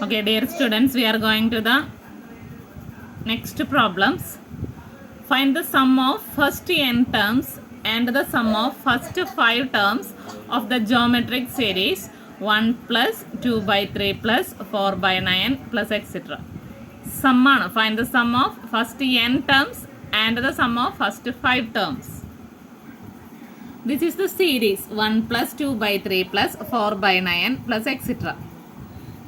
Okay, dear students, we are going to the next problems. Find the sum of first n terms and the sum of first 5 terms of the geometric series 1 plus 2 by 3 plus 4 by 9 plus etc. Sum ആണ്. Find the sum of first n terms and the sum of first 5 terms. This is the series 1 plus 2 by 3 plus 4 by 9 plus etc.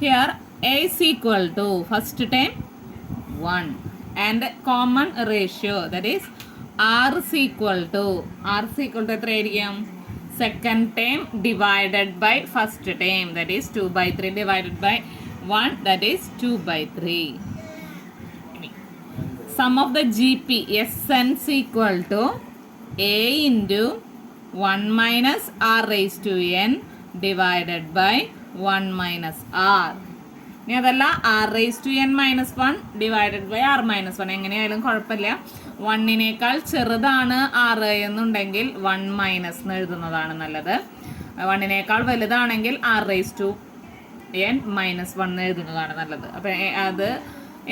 Here a is equal to first term 1 and common ratio, that is r is equal to എത്ര ആയിരിക്കും? Second term divided by first term, that is 2 by 3 divided by 1, that is 2 by 3. Sum of the GP Sn is equal to a into 1 minus r raised to n divided by 1 minus r. ഇനി അതല്ല r raise to n minus 1 divided by r minus 1. എങ്ങനെയായാലും കുഴപ്പമില്ല. 1നേക്കാൾ ചെറുതാണ് ആറ് എന്നുണ്ടെങ്കിൽ 1 minus എന്ന് എഴുതുന്നതാണ് നല്ലത്. 1നേക്കാൾ വലുതാണെങ്കിൽ r raise to n minus 1 എന്ന് എഴുതുന്നതാണ് നല്ലത്. അപ്പം അത്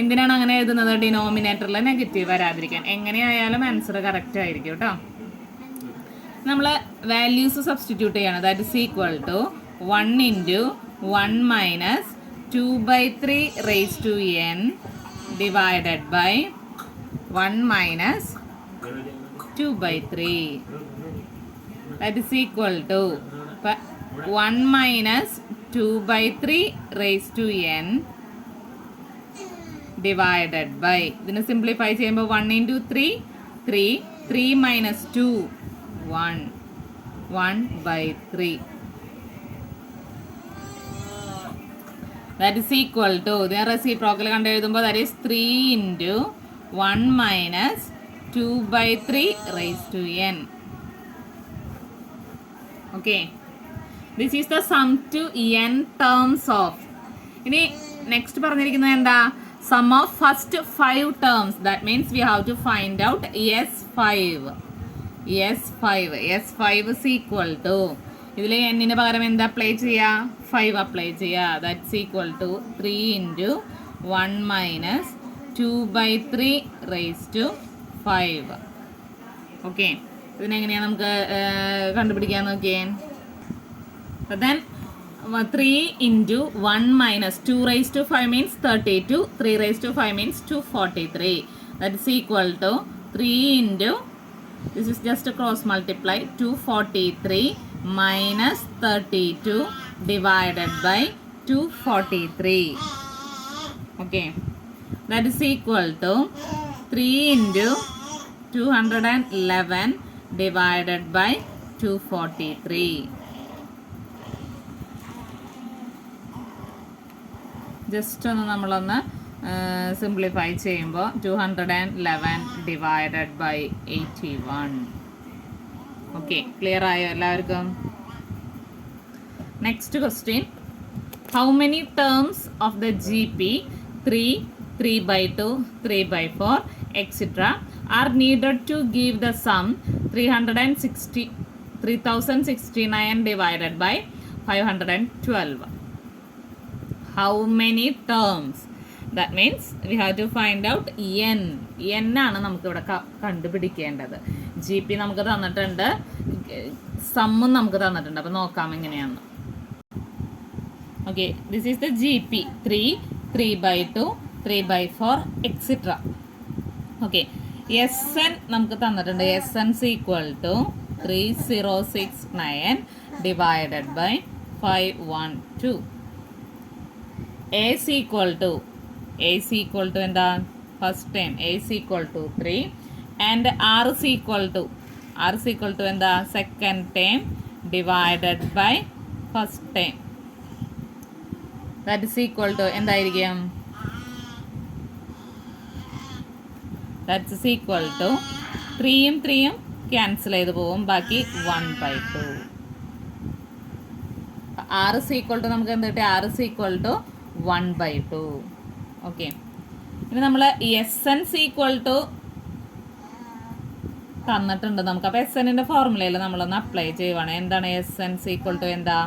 എന്തിനാണ് അങ്ങനെ എഴുതുന്നത്? ഡിനോമിനേറ്ററിൽ നെഗറ്റീവ് വരാതിരിക്കാൻ. എങ്ങനെയായാലും ആൻസർ കറക്റ്റ് ആയിരിക്കും കേട്ടോ. നമ്മൾ വാല്യൂസ് സബ്സ്റ്റിറ്റ്യൂട്ട് ചെയ്യണം. That is equal to 1 into 1 minus 2 by 3 raised to n divided by 1 minus 2 by 3. That is equal to 1 minus 2 by 3 raised to n divided by, ഇതിനെ സിംപ്ലിഫൈ ചെയ്യുമ്പോൾ 1 into 3 3 3 minus 2 1 1 by 3. That is equal to, ഇതിനെ reciprocal കണ്ട് എഴുതുമ്പോൾ that is 3 into 1 minus 2 by 3 raised to n. Okay, this is the sum to n terms of. ഇനി next പറഞ്ഞിരിക്കുന്നത് എന്താ? Sum of first 5 terms. That means we have to find out S5. S5 is equal to, ഇതിൽ എന്നിന് പകരം എന്താ apply ചെയ്യുക? 5 apply ചെയ്യുക. That's equal to 3 into 1 minus 2 by 3 raise to 5. Okay, ഇതിനെങ്ങനെയാണ് നമുക്ക് കണ്ടുപിടിക്കാൻ നോക്കിയേ? Then 3 into 1 minus 2 raise to 5 means 32. 3 raise to 5 means 243. That's equal to 3 into, this is just a cross multiply, 243 minus 32 divided by 243. Okay, that is equal to 3 into 211 divided by 243. Just ഒന്ന് നമ്മളൊന്ന് simplify ചെയ്യുമ്പോൾ 211 divided by 81. Okay, clear ആയോ എല്ലാവർക്കും? Next question, how many terms of the G P 3 3 by 2 3 by 4 etcetera are needed to give the sum 3069 divided by 512. How many terms? That means we have to find out n. n ആണ് നമുക്കിവിടെ കണ്ടുപിടിക്കേണ്ടത്. G P നമുക്ക് തന്നിട്ടുണ്ട്, സമ്മും നമുക്ക് തന്നിട്ടുണ്ട്. അപ്പോൾ നോക്കാം എങ്ങനെയാണെന്ന്. Okay, this is the G P 3 3 by 2 3 by 4 etcetera. Okay, S N നമുക്ക് തന്നിട്ടുണ്ട്. S N is equal to 3069 divided by 512. A is equal to എന്താ? First time A is equal to 3 and R is equal to എന്താ? Second time divided by first time. That is equal to എന്തായിരിക്കും? That is equal to 3യും 3യും cancel ചെയ്ത് പോകും, ബാക്കി 1/2. R is equal to നമുക്ക് എന്ത് കിട്ടി? R is equal to 1/2. Okay, ഇനി നമ്മൾ എസ് എൻ ഈക്വൽ ടു തന്നിട്ടുണ്ട് നമുക്ക്. അപ്പോൾ എസ് എന്നിൻ്റെ ഫോർമുലയിൽ നമ്മളൊന്ന് അപ്ലൈ ചെയ്യുവാണ്. എന്താണ് എസ് എൻ ഈക്വൽ ടു? എന്താ?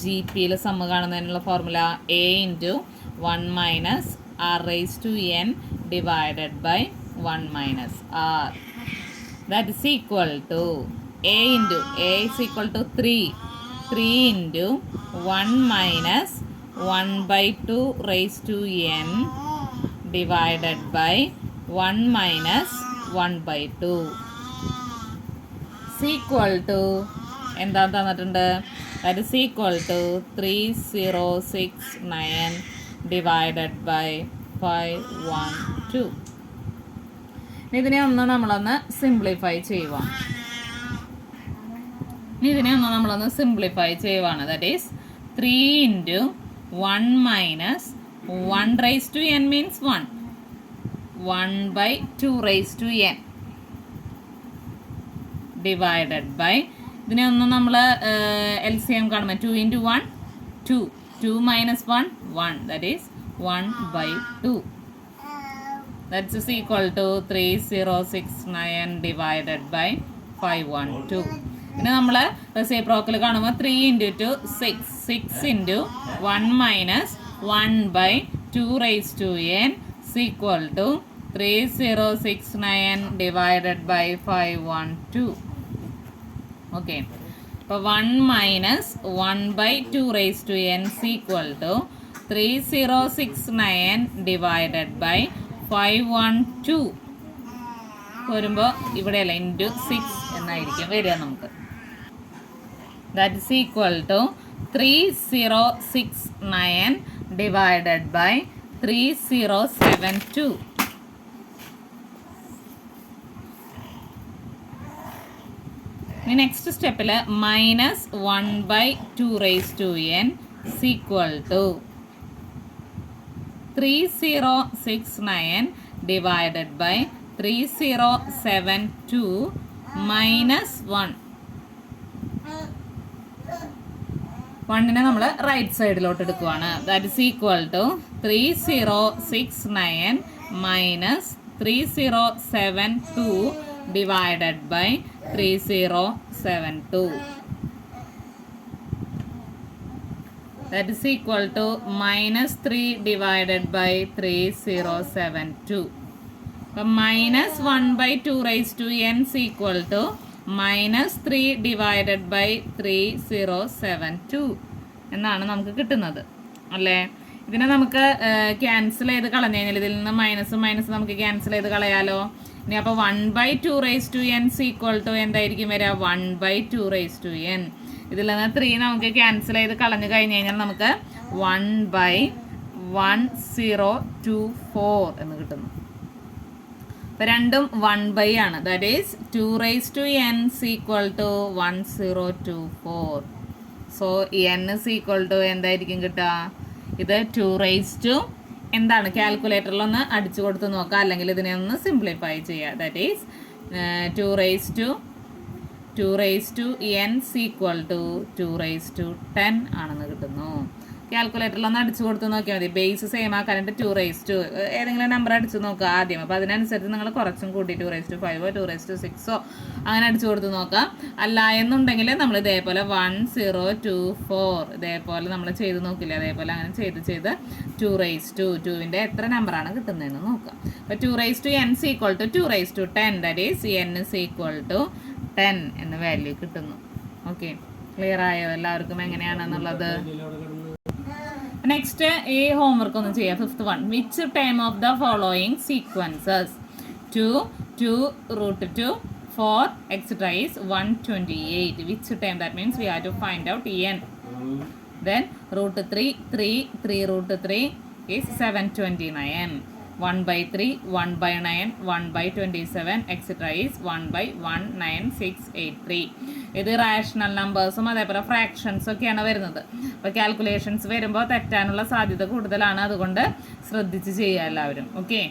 ജി പിയിൽ സമ്മ് കാണുന്നതിനുള്ള formula A into 1 minus r raised to n divided by 1 minus r. That is equal to a is equal to 3. 3 into 1 minus 1 by 2 raised to n divided by 1 minus 1 by 2 is equal to എന്താ തന്നിട്ടുണ്ട്? That is equal to 3069 divided by 512. ഇതിനെ നമ്മളൊന്ന് simplify ചെയ്യുവാണ്. That is 3 into 1 minus 1 raised to n means 1. 1 by 2 raised to n divided by ഇതിനെ നമ്മൾ LCM കാണുമ്പോൾ 2 into 1 2. 2 minus 1 1. That is 1 by 2. That is equal to 3069 divided by 512. പിന്നെ നമ്മൾ reciprocal കാണുമ്പോൾ 3 into 2 6. 6 into 1 minus 1 by 2 raised to n is equal to 3069 divided by 512. Okay. അപ്പോൾ 1 minus 1 by 2 raised to n is equal to 3069 divided by 512 വരുമ്പോൾ ഇവിടെയല്ല into 6 എന്നായിരിക്കും വരിക നമുക്ക്. That is equal to 3069 divided by 3072. Next സ്റ്റെപ്പിൽ minus 1 by 2 raised to n is equal to 3069 divided by 3072 minus 1. 1നെ നമ്മൾ right സൈഡിലോട്ട് എടുക്കുവാണ്. That is equal to 3069 minus 3072 divided by 3072. That is equal to minus 3 divided by 3072. So minus 1 by 2 raised to n is equal to minus 3 divided by 3072 എന്നാണ് നമുക്ക് കിട്ടുന്നത് അല്ലേ. ഇതിനെ നമുക്ക് ക്യാൻസൽ ചെയ്ത് കളഞ്ഞു കഴിഞ്ഞാൽ ഇതിൽ നിന്ന് മൈനസ് നമുക്ക് ക്യാൻസൽ ചെയ്ത് കളയാലോ. ഇനി അപ്പോൾ 1 by 2 raised to n is equal to എന്തായിരിക്കും വരിക? 1 by 2 raised to n. ഇതിൽ നിന്ന് 3 നമുക്ക് ക്യാൻസൽ ചെയ്ത് കളഞ്ഞു കഴിഞ്ഞ് കഴിഞ്ഞാൽ നമുക്ക് 1 by 1024 എന്ന് കിട്ടുന്നു. അപ്പോൾ രണ്ടും 1 by ആണ്. That is 2 raised to n is equal to 1024. So n is equal to എന്തായിരിക്കും കിട്ടുക? ഇത് 2 raised to എന്താണ് കാൽക്കുലേറ്ററിലൊന്ന് അടിച്ചു കൊടുത്ത് നോക്കുക, അല്ലെങ്കിൽ ഇതിനെ ഒന്ന് സിംപ്ലിഫൈ ചെയ്യുക. That is 2 raised to n is equal to 2 raised to 10 ആണെന്ന് കിട്ടുന്നു. കാൽക്കുലേറ്ററിലൊന്ന് അടിച്ചു കൊടുത്ത് നോക്കിയാൽ മതി. ബേസ് സെയിം ആക്കാനായിട്ട് 2 raised to ഏതെങ്കിലും നമ്പർ അടിച്ചു നോക്കുക ആദ്യം. അപ്പോൾ അതിനനുസരിച്ച് നിങ്ങൾ കുറച്ചും കൂട്ടി 2 raised to 5 2 raised to 6 അങ്ങനെ അടിച്ചു കൊടുത്ത് നോക്കാം. അല്ല എന്നുണ്ടെങ്കിൽ നമ്മൾ ഇതേപോലെ 1024 ഇതേപോലെ നമ്മൾ ചെയ്ത് നോക്കില്ല, അതേപോലെ അങ്ങനെ ചെയ്ത് 2 raised to 2ൻ്റെ എത്ര നമ്പറാണ് കിട്ടുന്നതെന്ന് നോക്കാം. അപ്പോൾ 2 raised to n is equal to 2 raised to 10. That is n is equal to 10 എന്ന വാല്യൂ കിട്ടുന്നു. ഓക്കെ, ക്ലിയർ ആയോ എല്ലാവർക്കും എങ്ങനെയാണെന്നുള്ളത്? നെക്സ്റ്റ് ഈ ഹോംവർക്ക് ഒന്ന് ചെയ്യാം. 5th one. Which time of the following sequences 2 2 √2 4 etc. is 128. Which time? That means we have to find out n. Then √3 3 3 √3 is 729. 1 by 3 1 by 9 1 by 27 etc. is 1 by 19683. ഇത് rational നമ്പേഴ്സും അതേപോലെ ഫ്രാക്ഷൻസും ഒക്കെയാണ് വരുന്നത്. അപ്പോൾ calculations വരുമ്പോൾ തെറ്റാനുള്ള സാധ്യത കൂടുതലാണ്, അതുകൊണ്ട് ശ്രദ്ധിച്ച് ചെയ്യുക എല്ലാവരും. ഓക്കെ.